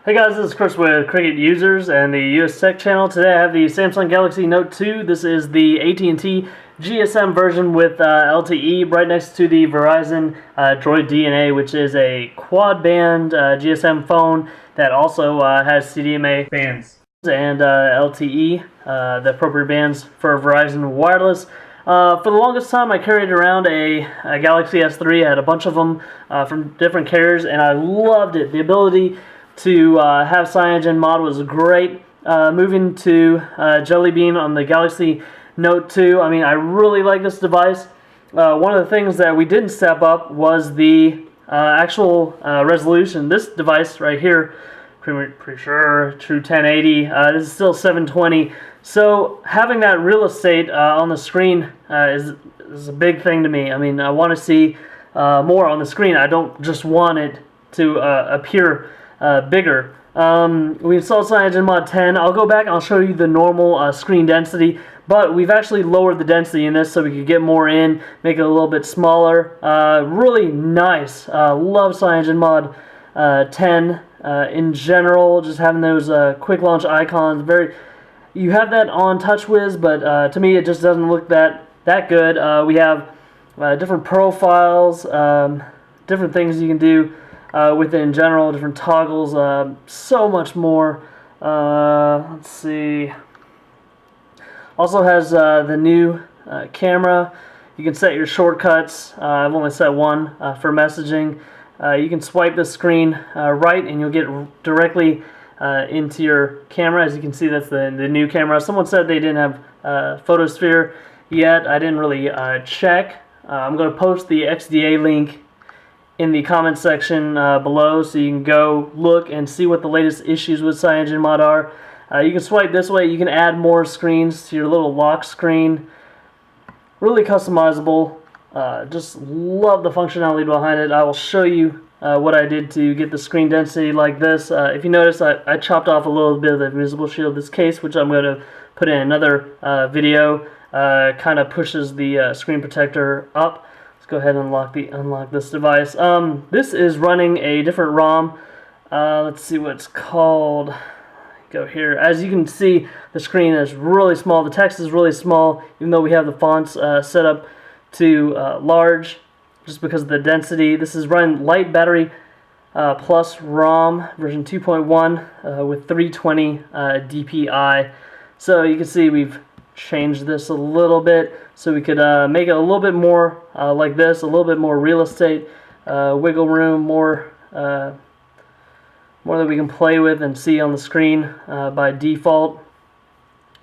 Hey guys, this is Chris with Cricket Users and the US Tech channel. Today I have the Samsung Galaxy Note 2. This is the AT&T GSM version with LTE right next to the Verizon Droid DNA, which is a quad-band GSM phone that also has CDMA bands and LTE, the appropriate bands for Verizon Wireless. For the longest time, I carried around a Galaxy S3. I had a bunch of them from different carriers, and I loved it. The ability to have CyanogenMod was great. Moving to Jelly Bean on the Galaxy Note 2, I mean, I really like this device. One of the things that we didn't step up was the actual resolution. This device right here, pretty sure, true 1080, this is still 720. So having that real estate on the screen is a big thing to me. I mean, I want to see more on the screen. I don't just want it to appear bigger. We installed CyanogenMod 10. I'll go back and I'll show you the normal screen density, but we've actually lowered the density in this so we could get more in, make it a little bit smaller. Really nice. Love CyanogenMod 10 in general. Just having those quick launch icons. You have that on TouchWiz, but to me it just doesn't look that good. We have different profiles, different things you can do with it in general, different toggles, so much more. Let's see. Also has the new camera. You can set your shortcuts. I've only set one for messaging. You can swipe the screen right and you'll get directly into your camera. As you can see, that's the new camera. Someone said they didn't have Photosphere yet. I didn't really check. I'm going to post the XDA link in the comment section below, so you can go look and see what the latest issues with CyanogenMod are. You can swipe this way. You can add more screens to your little lock screen. Really customizable. Just love the functionality behind it. I will show you what I did to get the screen density like this. If you notice, I chopped off a little bit of the visible shield. This case, which I'm going to put in another video, kind of pushes the screen protector up. Go ahead and unlock this device. This is running a different ROM. Let's see what it's called. Go here. As you can see, the screen is really small. The text is really small, even though we have the fonts set up to large, just because of the density. This is running light battery plus ROM version 2.1 with 320 DPI. So you can see we've changed this a little bit so we could make it a little bit more like this, a little bit more real estate, wiggle room, more that we can play with and see on the screen by default.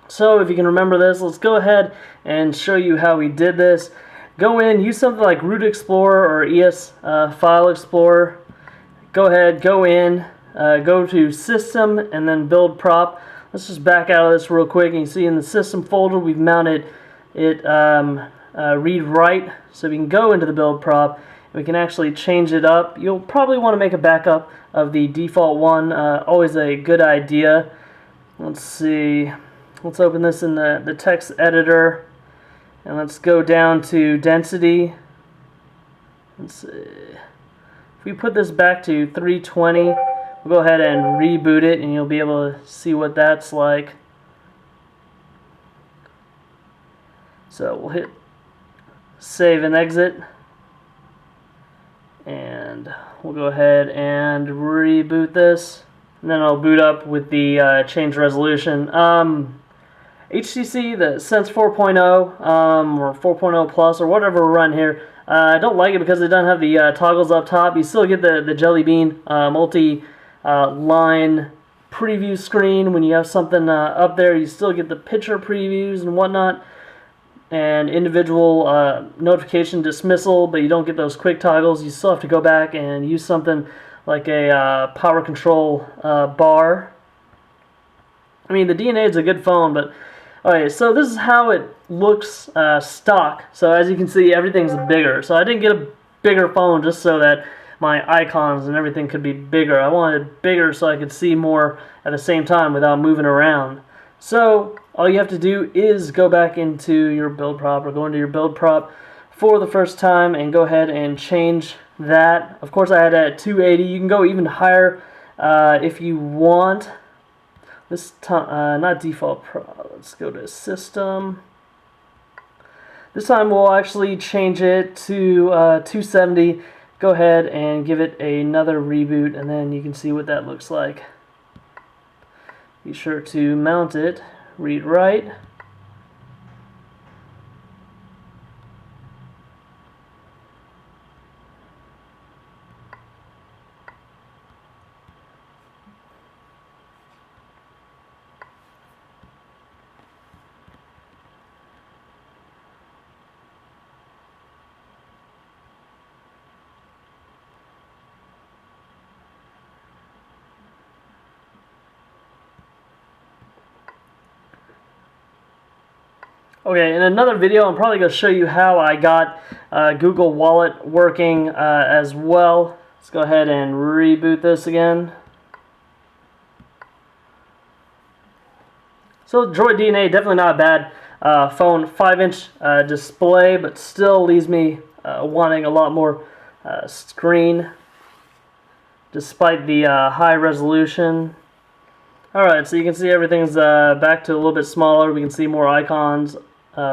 So if you can remember this, let's go ahead and show you how we did this. Go in, use something like Root Explorer or ES File Explorer. Go ahead, go in, go to System and then Build Prop. Let's just back out of this real quick, and you see in the system folder we've mounted it read write, so we can go into the build prop and we can actually change it up. You'll probably want to make a backup of the default one, always a good idea. Let's see, let's open this in the text editor and let's go down to density. Let's see, if we put this back to 320, we'll go ahead and reboot it and you'll be able to see what that's like. So we'll hit save and exit and we'll go ahead and reboot this, and then I'll boot up with the change resolution. HTC, the Sense 4.0 or 4.0 Plus or whatever we're running here, I don't like it because it doesn't have the toggles up top. You still get the Jelly Bean multi line preview screen. When you have something up there, you still get the picture previews and whatnot, and individual notification dismissal, but you don't get those quick toggles. You still have to go back and use something like a power control bar. I mean, the DNA is a good phone, but alright, so this is how it looks stock. So as you can see, everything's bigger. So I didn't get a bigger phone just so that my icons and everything could be bigger. I wanted it bigger so I could see more at the same time without moving around. So all you have to do is go back into your build prop, or go into your build prop for the first time and go ahead and change that. Of course, I had it at 280. You can go even higher if you want. This time, not default pro. Let's go to system. This time we'll actually change it to 270. Go ahead and give it another reboot, and then you can see what that looks like. Be sure to mount it, read write. Okay, in another video, I'm probably going to show you how I got Google Wallet working as well. Let's go ahead and reboot this again. So Droid DNA, definitely not a bad phone. 5-inch display, but still leaves me wanting a lot more screen, despite the high resolution. Alright, so you can see everything's back to a little bit smaller. We can see more icons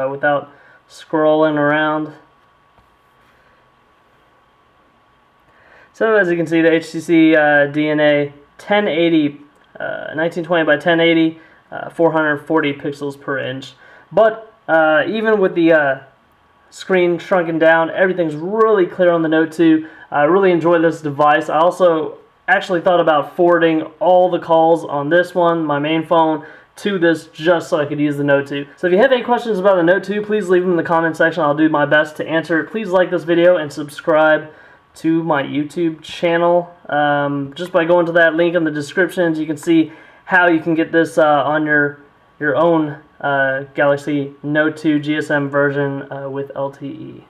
without scrolling around. So as you can see, the HTC DNA 1080, 1920 by 1080, 440 pixels per inch. But even with the screen shrunken down, everything's really clear on the Note 2. I really enjoy this device. I also actually thought about forwarding all the calls on this one, my main phone, to this just so I could use the Note 2. So if you have any questions about the Note 2, please leave them in the comment section. I'll do my best to answer it. Please like this video and subscribe to my YouTube channel. Just by going to that link in the descriptions, you can see how you can get this on your own Galaxy Note 2 GSM version with LTE.